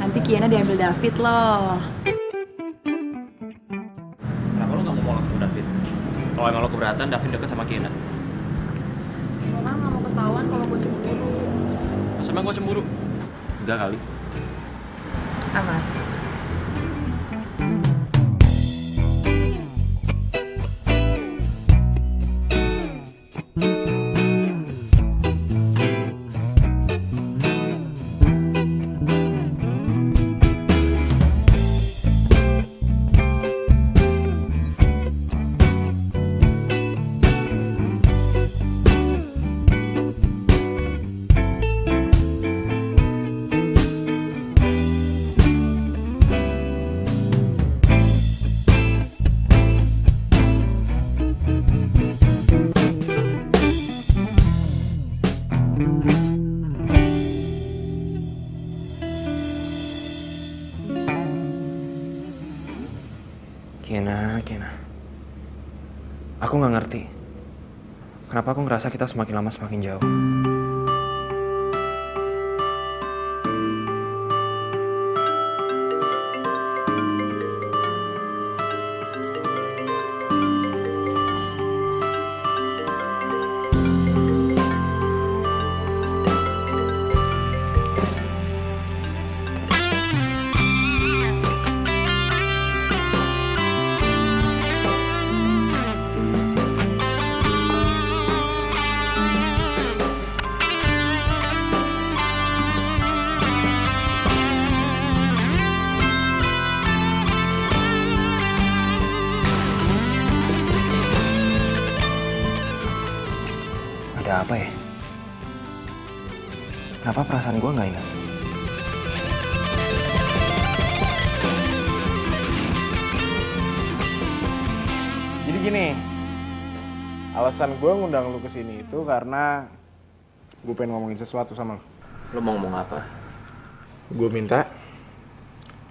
Nanti Kiana diambil David loh. Kenapa lo gak mau ketemu David? Kalau emang lo keberatan, David deket sama Kiana. Soalnya nggak mau ketahuan kalau gue cemburu. Masa emang gue cemburu? Enggak kali. Mas. Kiana. Aku nggak ngerti. Kenapa aku ngerasa kita semakin lama semakin jauh. Ada apa ya? Kenapa perasaan gue nggak enak? Jadi gini, alasan gue ngundang lu kesini itu karena gue pengen ngomongin sesuatu sama lu. Lo mau ngomong apa? Gue minta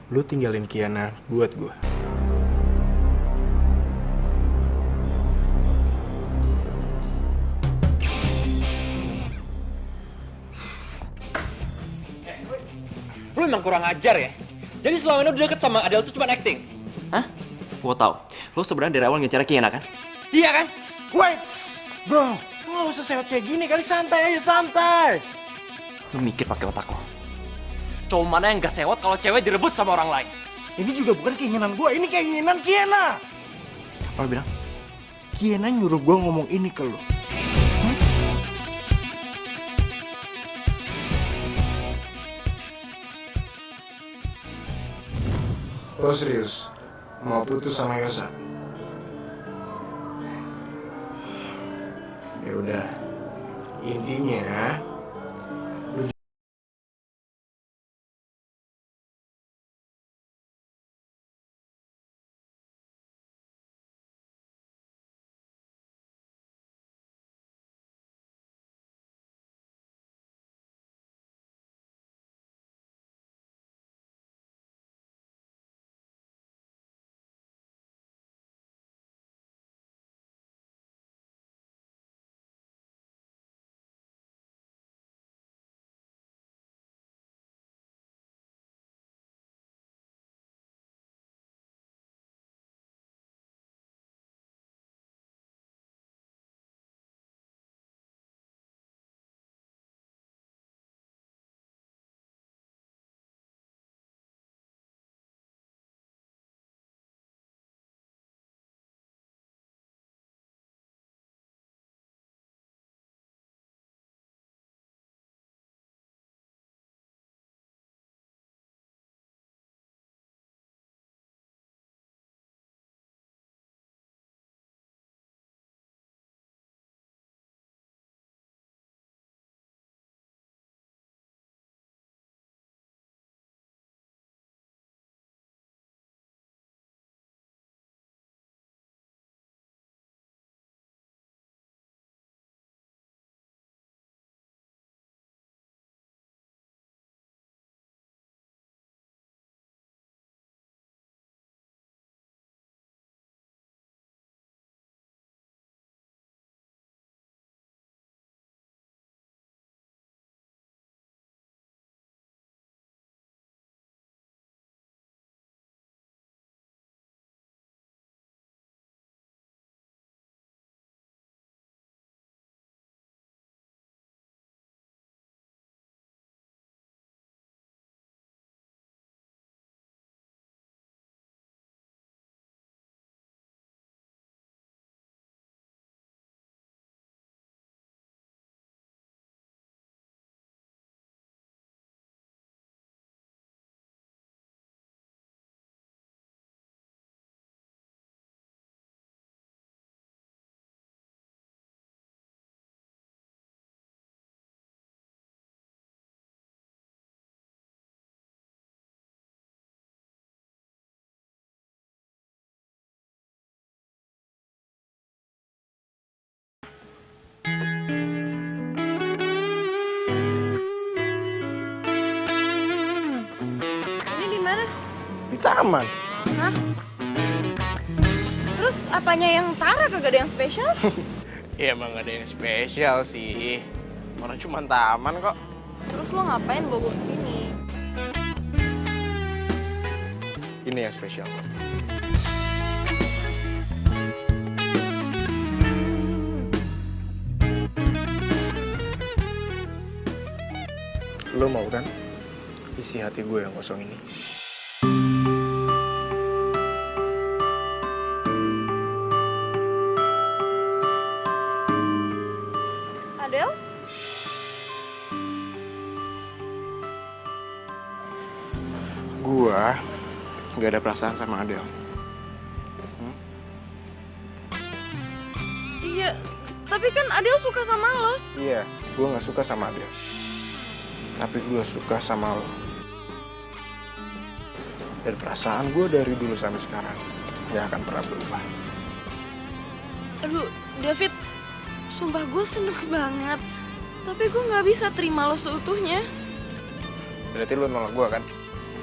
lu tinggalin Kiana buat gue. Lo emang kurang ajar ya? Jadi selama ini udah deket sama Adele tuh cuma acting? Hah? Gue tau. Lo sebenarnya dari awal ngejar Kiana kan? Iya kan? Wait, bro, lu gak usah sewot kayak gini kali, santai aja, santai. Lo mikir pakai otak lo. Cowok mana yang gak sewot kalau cewek direbut sama orang lain? Ini juga bukan keinginan gue, ini keinginan Kiana. Apa lo bilang? Kiana nyuruh gue ngomong ini ke lu. Lo serius mau putus sama Yosa? Ya udah, intinya aman. Hah? Terus apanya yang Tara kagak ada yang spesial? Ya emang gak ada yang spesial sih. Mana cuma taman kok. Terus lo ngapain bawa gue kesini? Ini yang spesial kok. Lo mau kan isi hati gue yang kosong ini? Adel? Gua gak ada perasaan sama Adel. Iya, tapi kan Adel suka sama lo. Iya, gua gak suka sama Adel. Tapi gua suka sama lo. Dan perasaan gua dari dulu sampai sekarang gak akan pernah berubah. Aduh, David, sumpah gue seneng banget. Tapi gue gak bisa terima lo seutuhnya. Berarti lo nolak gua kan?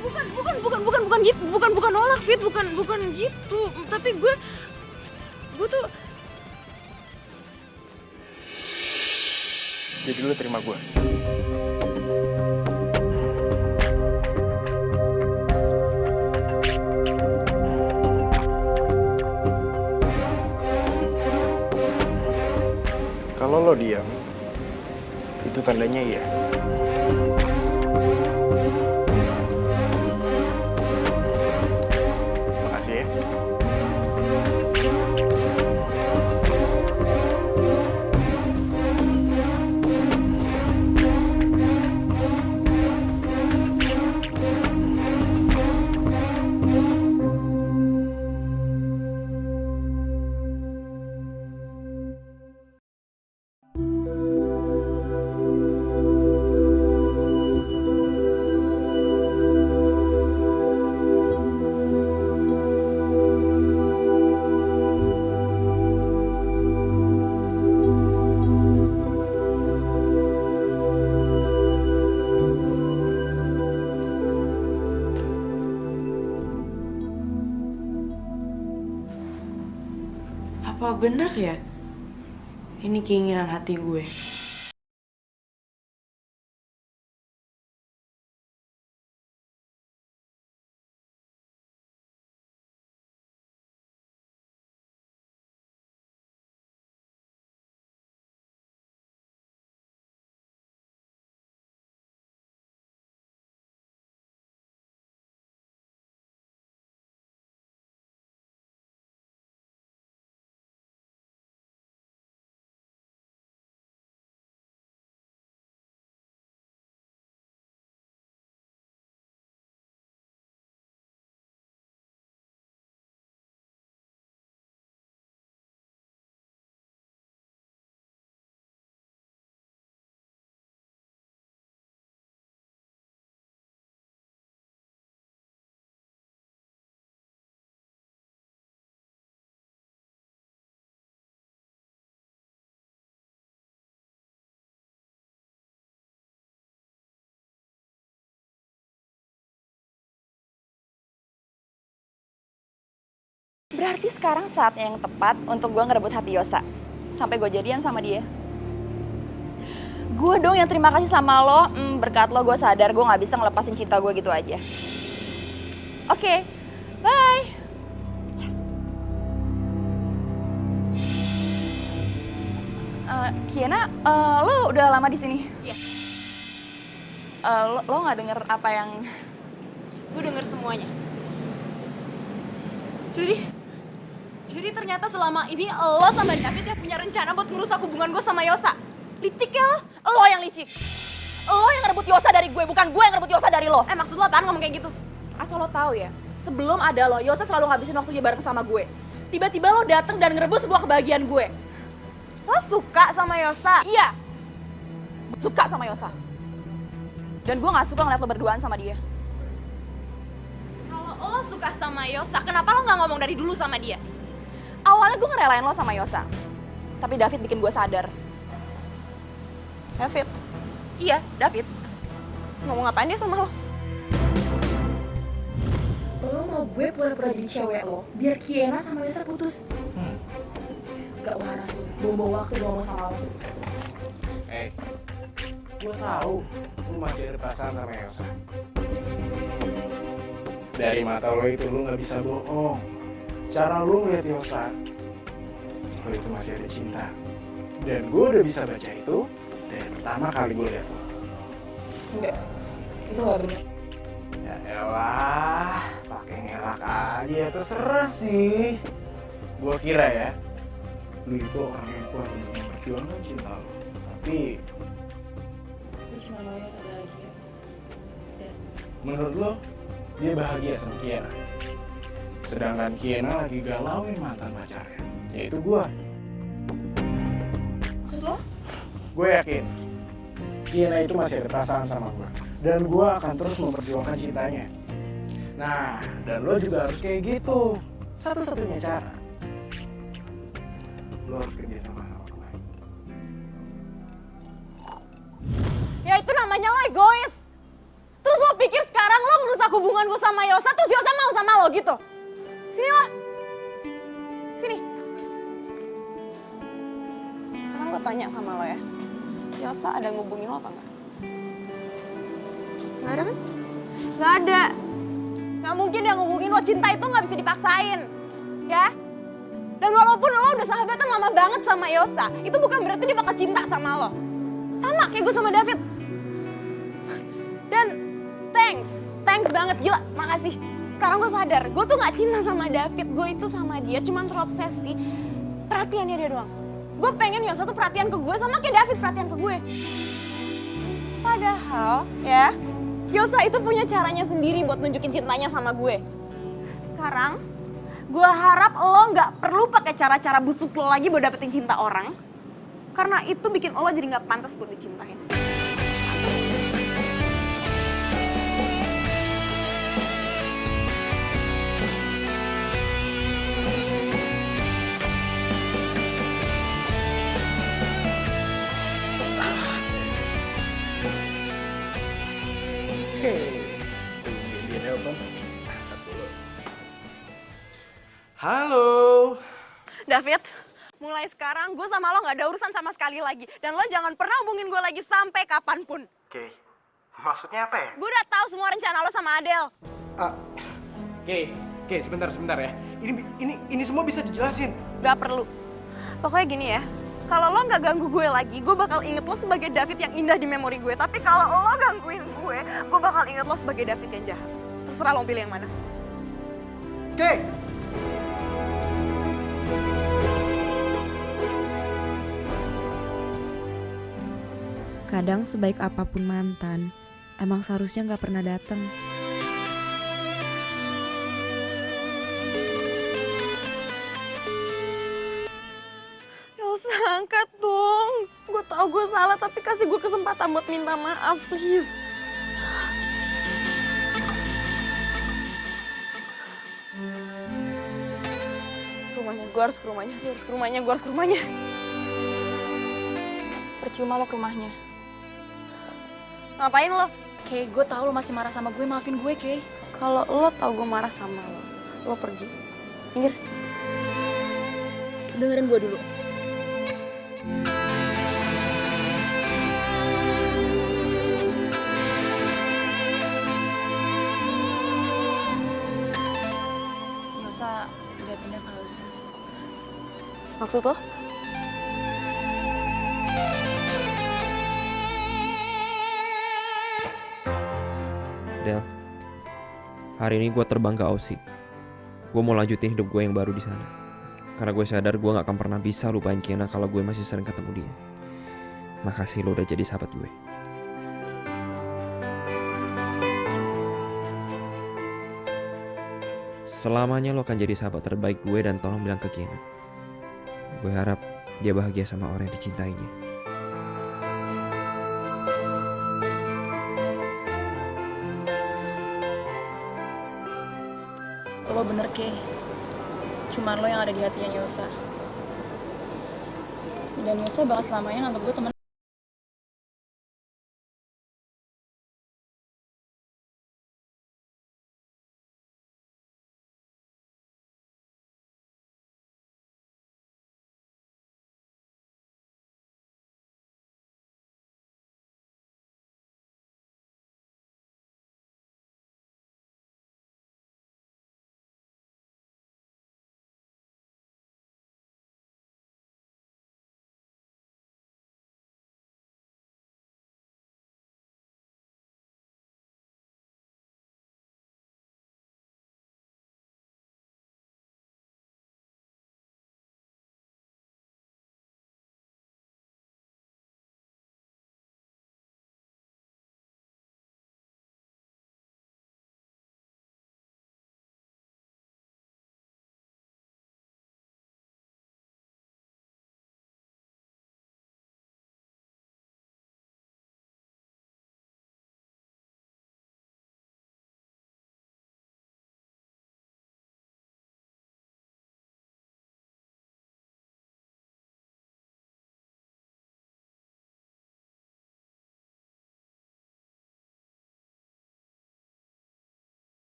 Bukan gitu, bukan nolak, Fit, bukan gitu. Tapi gue tuh Jadi lo terima gua. Kalau lo diam, itu tandanya iya. Makasih ya. apa bener ya? Ini keinginan hati gue. Berarti sekarang saatnya yang tepat untuk gue ngerebut hati Yosa. Sampai gue jadian sama dia. Gue dong yang terima kasih sama lo. Berkat lo gue sadar gue gak bisa ngelepasin cinta gue gitu aja. Oke, bye. Yes. Kiana, lo udah lama di sini? Iya. Lo gak denger apa yang... Gue denger semuanya. Jadi ternyata selama ini lo sama David yang punya rencana buat ngerusak hubungan gue sama Yosa. Licik ya lo? Lo yang licik. Lo yang ngerebut Yosa dari gue, bukan gue yang ngerebut Yosa dari lo. Maksud lo apaan ngomong kayak gitu? Asal lo tahu ya, sebelum ada lo, Yosa selalu ngabisin waktunya bareng sama gue. Tiba-tiba lo dateng dan ngerebut sebuah kebahagiaan gue. Lo suka sama Yosa? Iya, suka sama Yosa. Dan gue gak suka ngeliat lo berduaan sama dia. Kalau lo suka sama Yosa, kenapa lo gak ngomong dari dulu sama dia? Awalnya gue ngerelain lo sama Yosa, tapi David bikin gue sadar. David? Iya, David. Ngomong apaan dia sama lo? Lo mau gue pura-pura jadi cewek lo, biar Kiena sama Yosa putus. Gak waras lo, bawa waktu ngomong sama lo. Gue tahu lu masih ada perasaan sama Elsa. Dari mata lo itu lu nggak bisa bohong. Cara lu ngeliat Elsa, lo itu masih ada cinta. Dan gue udah bisa baca itu dari pertama kali gue liat lo. Enggak, itu gak bener. Ya elah, pakai ngelak aja, terserah sih. Gue kira ya, lu itu orang yang kuat untuk memperjuangkan cinta lo. Tapi Cuma mau Yosa bahagia. menurut lo, dia bahagia sama Kiena. Sedangkan Kiena lagi galauin mantan pacarnya, yaitu gue. Maksud lo? Gue yakin Kiena itu masih ada perasaan sama gue. Dan gue akan terus memperjuangkan cintanya. Nah, dan lo juga harus kayak gitu. Satu-satunya cara, lo harus kerja sama gue. Ya itu namanya lo egois. Terus lo pikir sekarang lo ngerusak hubungan gue sama Yosa, terus Yosa mau sama lo gitu? Sini lo. Sini. Sekarang gue tanya sama lo ya. Yosa ada ngubungin lo apa enggak? Nggak ada kan? Nggak ada. Nggak mungkin dia ngubungin lo. Cinta itu nggak bisa dipaksain. Ya? Dan walaupun lo udah sahabatan lama banget sama Yosa, itu bukan berarti dia bakal cinta sama lo. Sama kayak gue sama David. Dan thanks banget, gila, makasih. Sekarang gue sadar, gue tuh gak cinta sama David, gue itu sama dia cuman terobsesi perhatiannya dia doang. Gue pengen Yosa tuh perhatian ke gue sama kayak David perhatian ke gue. Padahal, ya, Yosa itu punya caranya sendiri buat nunjukin cintanya sama gue. Sekarang, gue harap lo gak perlu pakai cara-cara busuk lo lagi buat dapetin cinta orang. Karena itu bikin lo jadi gak pantas buat dicintain. Halo. David, mulai sekarang gue sama lo gak ada urusan sama sekali lagi. Dan lo jangan pernah hubungin gue lagi sampai kapanpun. Oke, maksudnya apa ya? Gue udah tahu semua rencana lo sama Adele. Oke, sebentar ya. Ini semua bisa dijelasin. Gak perlu. Pokoknya gini ya, kalau lo gak ganggu gue lagi, gue bakal inget lo sebagai David yang indah di memori gue. Tapi kalau lo gangguin gue bakal inget lo sebagai David yang jahat. Terserah lo pilih yang mana. Oke. Kadang sebaik apapun mantan, emang seharusnya gak pernah datang. Yosa, angkat dong. Gue tau gue salah, tapi kasih gue kesempatan buat minta maaf, please. Gue harus ke rumahnya. Percuma lo ke rumahnya. Ngapain lo? Kay, gue tahu lo masih marah sama gue, maafin gue, Kay. Kalau lo tau gue marah sama lo pergi. Minggir. Dengerin gue dulu. Yosa udah pindah ke Aussie. Maksud lo? Del, hari ini gue terbang ke Aussie. Gue mau lanjutin hidup gue yang baru di sana. Karena gue sadar gue gak akan pernah bisa lupain Kiana kalau gue masih sering ketemu dia. Makasih lo udah jadi sahabat gue. Selamanya lo akan jadi sahabat terbaik gue dan tolong bilang ke Kiana. Gue harap dia bahagia sama orang yang dicintainya. Lo bener, Kay. Cuman lo yang ada di hatinya Yosa. Dan Yosa bakal selamanya nganggap gue temen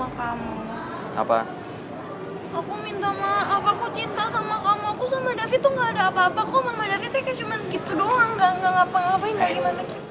sama kamu. Apa? Aku minta maaf, aku cinta sama kamu. Aku sama David tuh gak ada apa-apa kok. Sama David tuh kayak cuman gitu doang, gak ngapa-ngapain, gak gimana gitu.